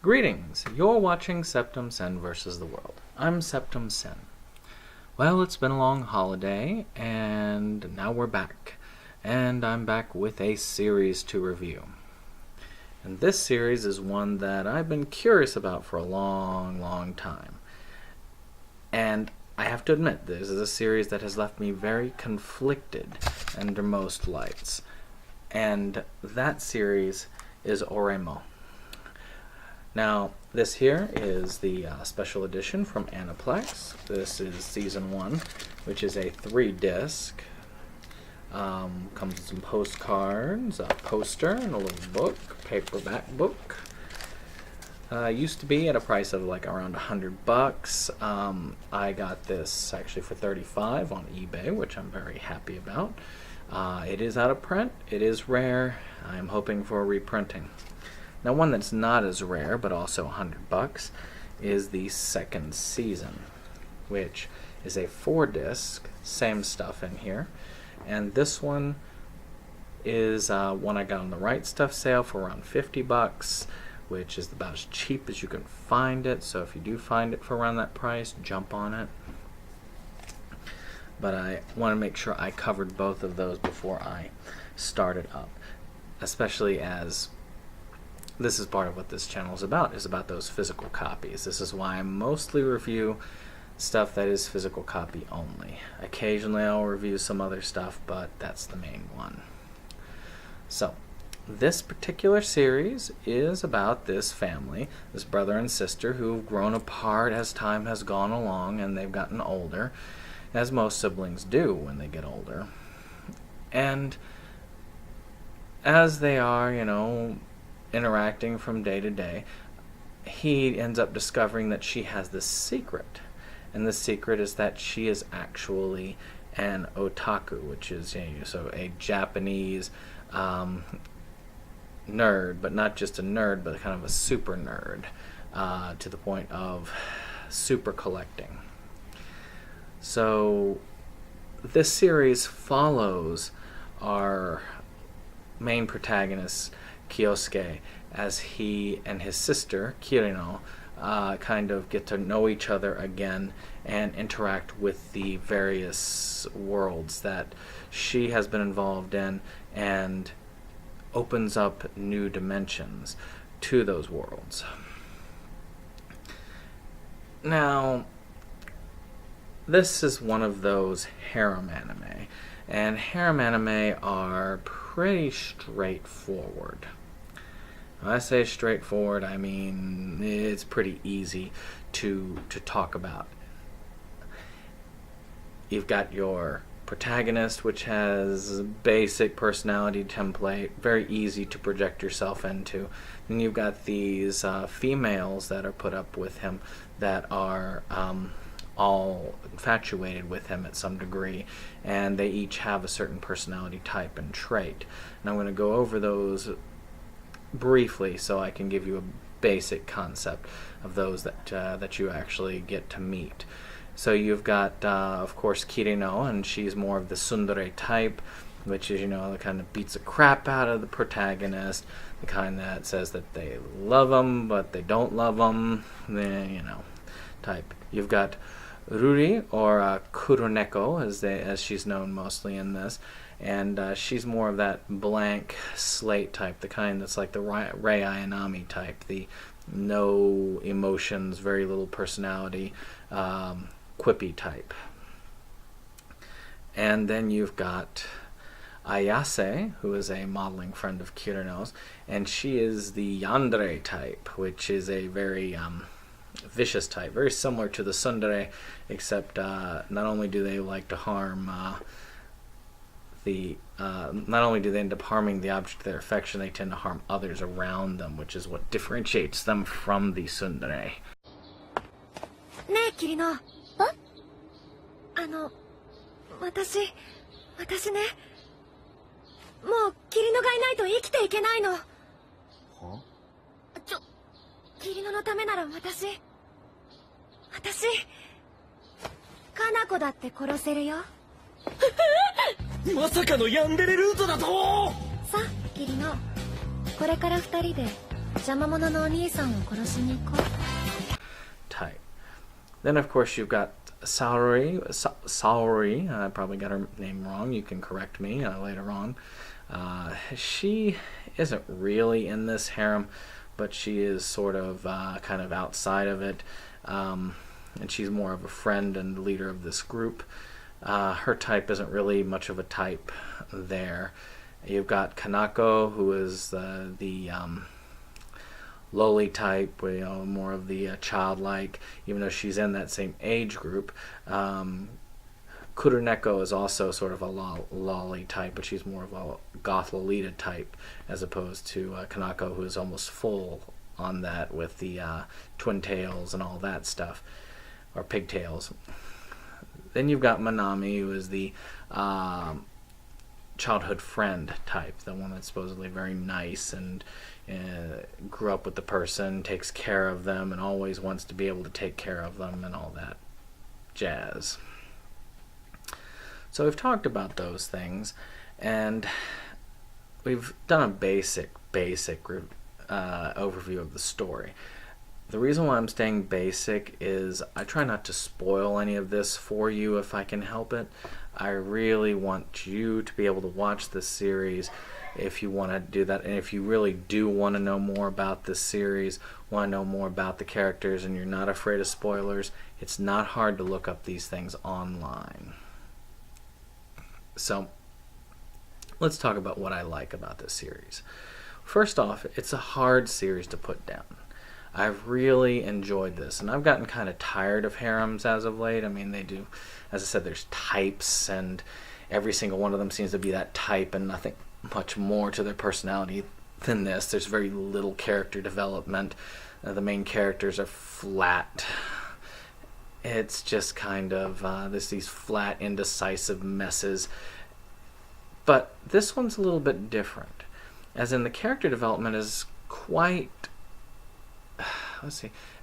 Greetings! You're watching Septum Sen vs. the World. I'm Septum Sen. Well, it's been a long holiday, and now we're back. And I'm back with a series to review. And this series is one that I've been curious about for a long time. And I have to admit, this is a series that has left me very conflicted under most lights. And that series is Oreimo. Now, this here is the special edition from Nitpicks. This is Season 1, which is a 3-disc. Comes with some postcards, a poster, and a little book, paperback book. Used to be at a price of like around $100. I got this actually for $35 on eBay, which I'm very happy about. It is out of print. It is rare. I'm hoping for a reprinting. Now, one that's not as rare, but also $100, is the second season, which is a 4-disc, same stuff in here. And this one is one I got on the Right Stuff sale for around $50, which is about as cheap as you can find it. So if you do find it for around that price, jump on it. But I want to make sure I covered both of those before I started up, especially as this is part of what this channel is about those physical copies. This is why I mostly review stuff that is physical copy only. Occasionally I'll review some other stuff, but that's the main one. So, this particular series is about this family, this brother and sister, who've grown apart as time has gone along, and they've gotten older, as most siblings do when they get older. And as they are, interacting from day to day, he ends up discovering that she has this secret. And the secret is that she is actually an otaku, which is a Japanese nerd, but not just a nerd, but kind of a super nerd, to the point of super collecting. So this series follows our main protagonist, Kyosuke, as he and his sister, Kirino, kind of get to know each other again and interact with the various worlds that she has been involved in, and opens up new dimensions to those worlds. Now, this is one of those harem anime, and harem anime are pretty straightforward. When I say straightforward, I mean it's pretty easy to talk about. You've got your protagonist, which has basic personality template, very easy to project yourself into. Then you've got these females that are put up with him that are all infatuated with him at some degree, and they each have a certain personality type and trait. And I'm going to go over those briefly so I can give you a basic concept of those that you actually get to meet. So you've got, of course, Kirino, and she's more of the tsundere type, which is, the kind that beats the crap out of the protagonist, the kind that says that they love him, but they don't love him, type. You've got Ruri, or Kuroneko, as she's known mostly in this, and she's more of that blank slate type, the kind that's like the Rei Ayanami type, the no emotions, very little personality, quippy type. And then you've got Ayase, who is a modeling friend of Kirino's, and she is the yandere type, which is a very vicious type, very similar to the tsundere, except not only do they like to harm not only do they end up harming the object of their affection, they tend to harm others around them, which is what differentiates them from the tsundere. ねえ、キリノ。私ね、もうキリノがいないと生きていけないの。は？キリノのためなら私、カナコだって殺せるよ。まさかのヤンデレルートだと。さあ、キリノ。これから二人で邪魔者のお兄さんを殺しに行こう。 Tight. Then, of course, you've got Saori. I probably got her name wrong. You can correct me later on. She isn't really in this harem, but she is sort of kind of outside of it. And she's more of a friend and leader of this group. Her type isn't really much of a type there. You've got Kanako, who is the lowly type, more of the childlike, even though she's in that same age group. Kuroneko is also sort of a lolly type, but she's more of a goth Lolita type, as opposed to Kanako, who is almost full on that with the twin tails and all that stuff, or pigtails. Then you've got Manami, who is the childhood friend type, the one that's supposedly very nice and grew up with the person, takes care of them, and always wants to be able to take care of them and all that jazz. So we've talked about those things, and we've done a basic overview of the story. The reason why I'm staying basic is I try not to spoil any of this for you if I can help it. I really want you to be able to watch this series if you want to do that, and if you really do want to know more about this series, want to know more about the characters, and you're not afraid of spoilers, it's not hard to look up these things online. So let's talk about what I like about this series. First off, it's a hard series to put down. I've really enjoyed this, and I've gotten kind of tired of harems as of late. I mean, they do, as I said, there's types, and every single one of them seems to be that type, and nothing much more to their personality than this. There's very little character development. The main characters are flat. It's just kind of these flat, indecisive messes. But this one's a little bit different, as in the character development is quite,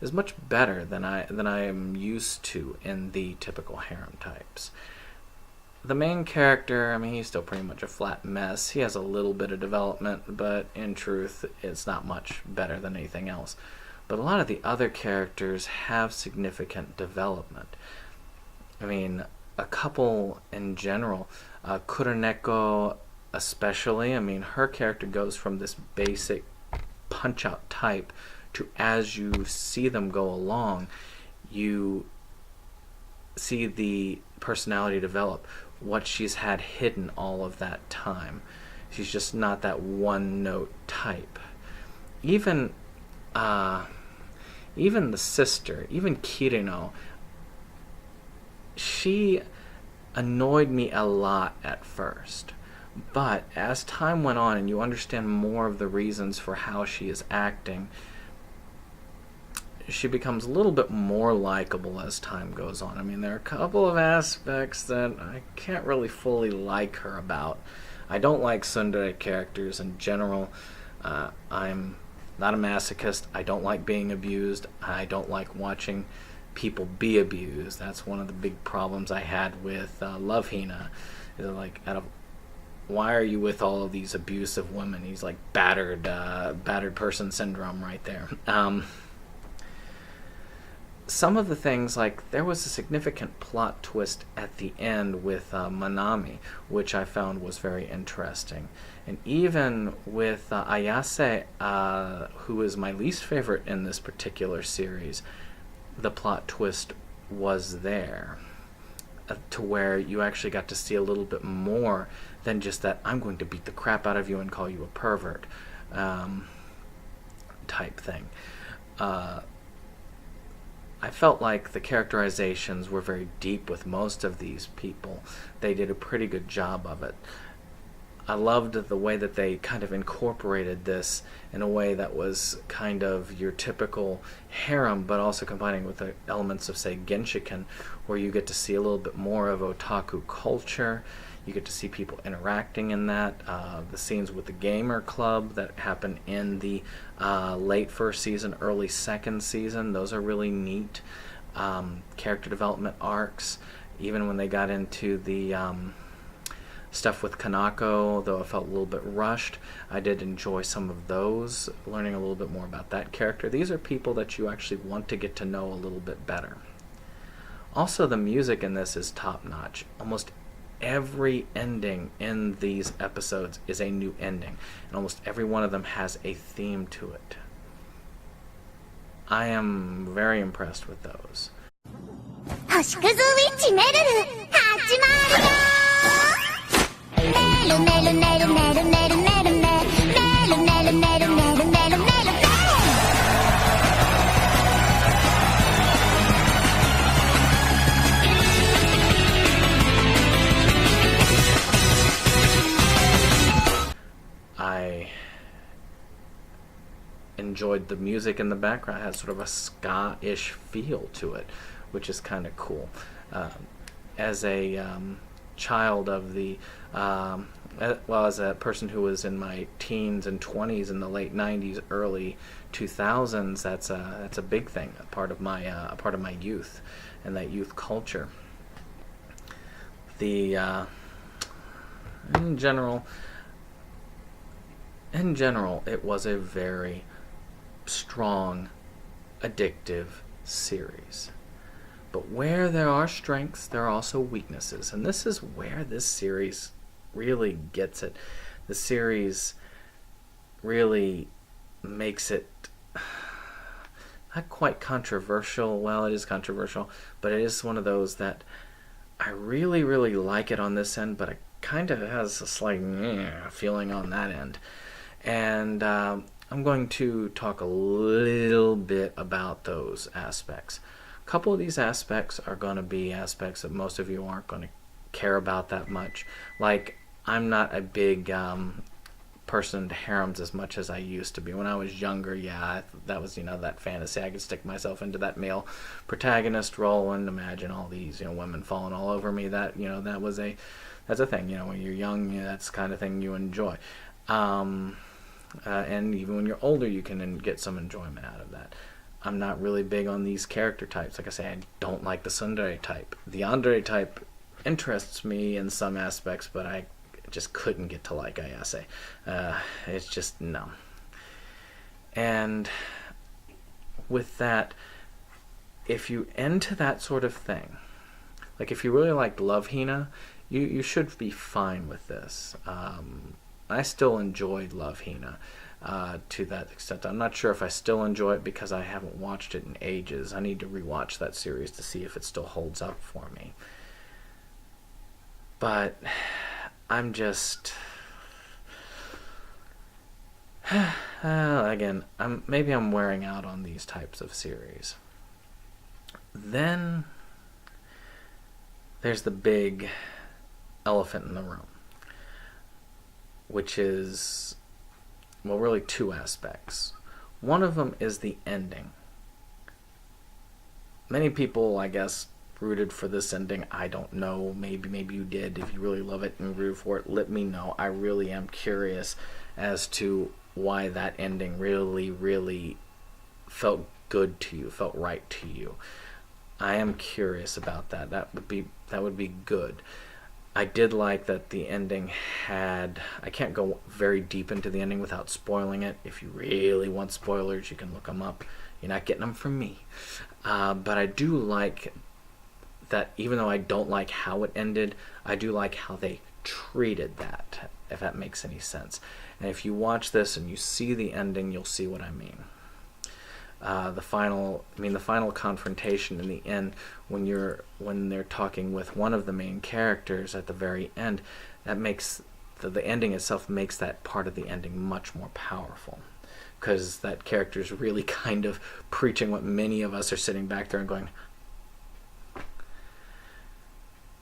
is much better than I am used to in the typical harem types. The main character, I mean, he's still pretty much a flat mess. He has a little bit of development, but in truth, it's not much better than anything else. But a lot of the other characters have significant development. I mean, a couple in general, Kuroneko especially, I mean, her character goes from this basic punch-out type to, as you see them go along, you see the personality develop, what she's had hidden all of that time. She's just not that one-note type. Even the sister, even Kirino, she annoyed me a lot at first. But as time went on and you understand more of the reasons for how she is acting, she becomes a little bit more likable as time goes on. I mean, there are a couple of aspects that I can't really fully like her about. I don't like tsundere characters in general. I'm not a masochist. I don't like being abused. I don't like watching people be abused. That's one of the big problems I had with Love Hina. Is like, why are you with all of these abusive women? He's like battered person syndrome right there. Some of the things, like there was a significant plot twist at the end with Manami, which I found was very interesting. And even with Ayase, who is my least favorite in this particular series, the plot twist was there to where you actually got to see a little bit more than just that I'm going to beat the crap out of you and call you a pervert type thing. I felt like the characterizations were very deep with most of these people. They did a pretty good job of it. I loved the way that they kind of incorporated this in a way that was kind of your typical harem, but also combining with the elements of, say, Genshiken, where you get to see a little bit more of otaku culture. You get to see people interacting in that. The scenes with the gamer club that happen in the late first season, early second season, those are really neat. Character development arcs, even when they got into the Stuff with Kanako, though I felt a little bit rushed, I did enjoy some of those, learning a little bit more about that character. These are people that you actually want to get to know a little bit better. Also, the music in this is top-notch. Almost every ending in these episodes is a new ending, and almost every one of them has a theme to it. I am very impressed with those. 星屑ウィッチメルル始まるよメルメルメルメルメルメルメルメルメルメルメルメルメルメル I enjoyed the music in the background. It had sort of a ska-ish feel to it, which is kind of cool. As a child of the, as a person who was in my teens and 20s in the late 90s, early 2000s, that's a big thing, a part of my youth and that youth culture. In general, it was a very strong, addictive series. But where there are strengths, there are also weaknesses. And this is where this series really gets it. The series really makes it not quite controversial. Well, it is controversial, but it is one of those that I really, really like it on this end, but it kind of has a slight feeling on that end. And I'm going to talk a little bit about those aspects. A couple of these aspects are going to be aspects that most of you aren't going to care about that much. Like, I'm not a big person into harems as much as I used to be. When I was younger, that was, that fantasy. I could stick myself into that male protagonist role and imagine all these, women falling all over me. That, that's a thing. When you're young, that's the kind of thing you enjoy. And even when you're older, you can get some enjoyment out of that. I'm not really big on these character types. Like I say, I don't like the tsundere type. The yandere type interests me in some aspects, but I just couldn't get to like Ayase. It's just, no. And with that, if you into that sort of thing, like if you really liked Love Hina, you should be fine with this. I still enjoyed Love Hina to that extent. I'm not sure if I still enjoy it because I haven't watched it in ages. I need to rewatch that series to see if it still holds up for me. But I'm just... again, maybe I'm wearing out on these types of series. Then there's the big elephant in the room, which is, well, really two aspects. One of them is the ending. Many people, I guess, rooted for this ending. I don't know. Maybe you did. If you really love it and rooted for it, let me know. I really am curious as to why that ending really, really felt good to you, felt right to you. I am curious about that. That would be good. I did like that the ending had... I can't go very deep into the ending without spoiling it. If you really want spoilers, you can look them up. You're not getting them from me. But I do like that, even though I don't like how it ended, I do like how they treated that, if that makes any sense. And if you watch this and you see the ending, you'll see what I mean. The final confrontation in the end, when they're talking with one of the main characters at the very end, that makes the ending itself makes that part of the ending much more powerful, because that character is really kind of preaching what many of us are sitting back there and going.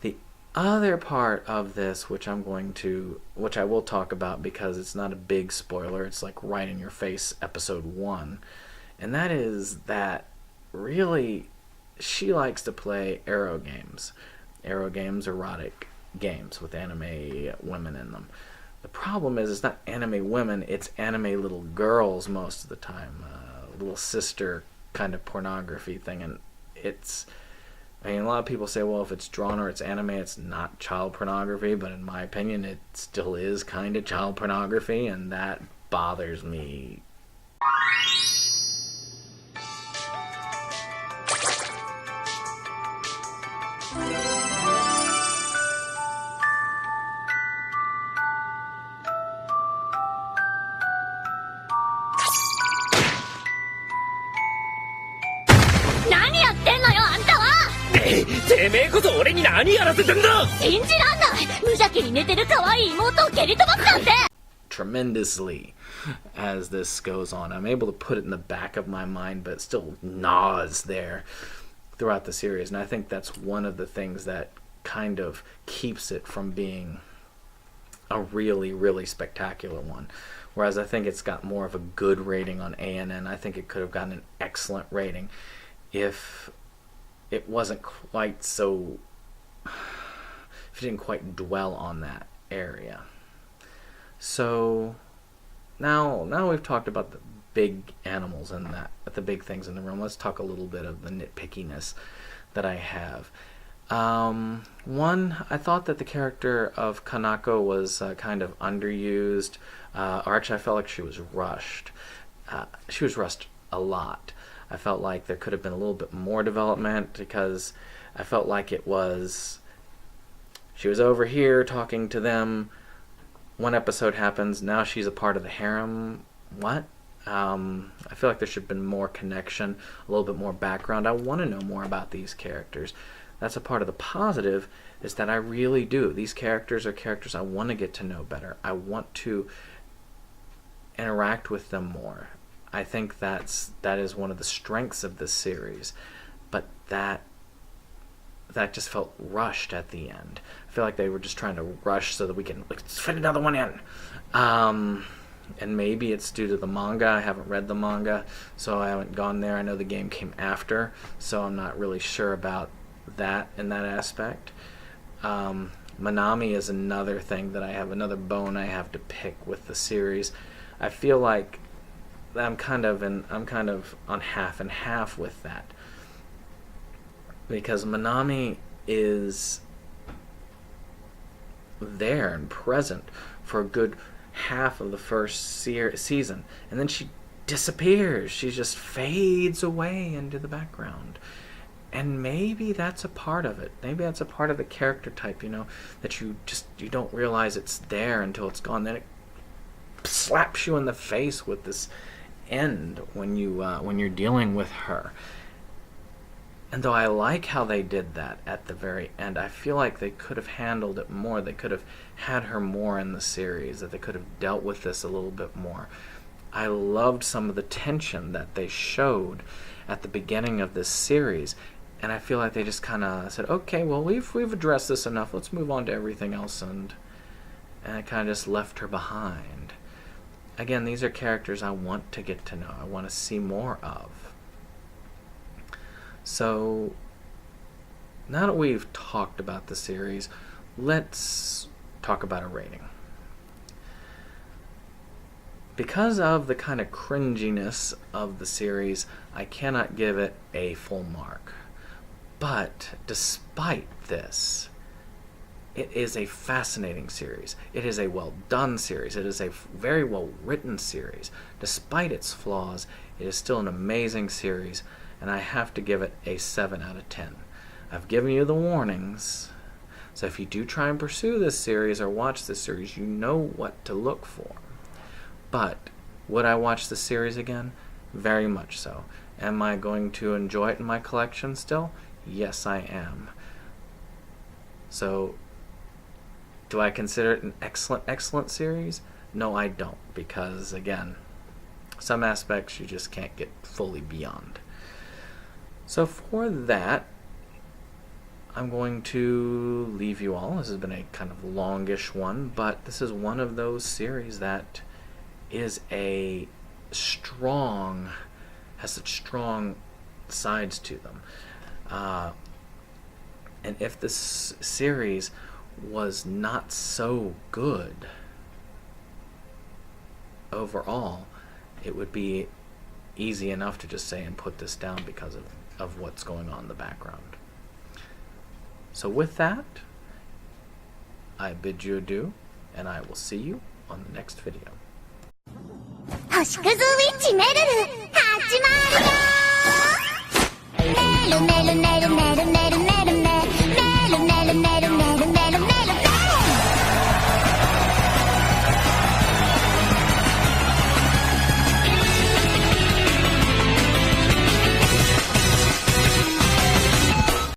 The other part of this, which I will talk about because it's not a big spoiler, it's like right in your face, episode 1. And that is that really she likes to play ero games, erotic games with anime women in them. The problem is it's not anime women, it's anime little girls most of the time, little sister kind of pornography thing, and it's I mean, a lot of people say, well, if it's drawn or it's anime, it's not child pornography, but in my opinion, it still is kind of child pornography, and that bothers me. Tremendously as this goes on. I'm able to put it in the back of my mind, but it still gnaws there throughout the series. And I think that's one of the things that kind of keeps it from being a really, really spectacular one. Whereas I think it's got more of a good rating on ANN. I think it could have gotten an excellent rating if it wasn't quite so... if it didn't quite dwell on that area. So now we've talked about the big animals and the big things in the room. Let's talk a little bit of the nitpickiness that I have. One, I thought that the character of Kanako was kind of underused, or actually I felt like she was rushed. She was rushed a lot. I felt like there could have been a little bit more development, because I felt like she was over here talking to them. One episode happens, now she's a part of the harem. What? I feel like there should have been more connection, a little bit more background. I want to know more about these characters. That's a part of the positive, is that I really do. These characters are characters I want to get to know better. I want to interact with them more. I think that is one of the strengths of this series. But that just felt rushed at the end. I feel like they were just trying to rush so that we can let's fit another one in. And maybe it's due to the manga. I haven't read the manga, so I haven't gone there. I know the game came after, so I'm not really sure about that in that aspect. Manami is another thing that I have, another bone I have to pick with the series. I feel like I'm kind of on half and half with that, because Manami is there and present for a good half of the first season, and then she disappears. She just fades away into the background. And maybe that's a part of it. Maybe that's a part of the character type, that you don't realize it's there until it's gone. Then it slaps you in the face with this end when you're dealing with her. And though I like how they did that at the very end, I feel like they could have handled it more. They could have had her more in the series, that they could have dealt with this a little bit more. I loved some of the tension that they showed at the beginning of this series, and I feel like they just kind of said, okay, well, we've addressed this enough, let's move on to everything else, and it kind of just left her behind. Again, these are characters I want to get to know, I want to see more of. So, now that we've talked about the series, let's talk about a rating. Because of the kind of cringiness of the series, I cannot give it a full mark. But despite this, it is a fascinating series. It is a well-done series. It is a very well-written series. Despite its flaws, it is still an amazing series, and I have to give it a 7 out of 10. I've given you the warnings, so if you do try and pursue this series or watch this series, you know what to look for. But would I watch the series again? Very much so. Am I going to enjoy it in my collection still? Yes, I am. So, do I consider it an excellent series? No, I don't, because, again, some aspects you just can't get fully beyond. So for that, I'm going to leave you all. This has been a kind of longish one, but this is one of those series that is has such strong sides to them. And if this series was not so good overall, it would be easy enough to just say and put this down because of what's going on in the background. So with that, I bid you adieu, and I will see you on the next video. 星屑ウィッチメルル始まるよ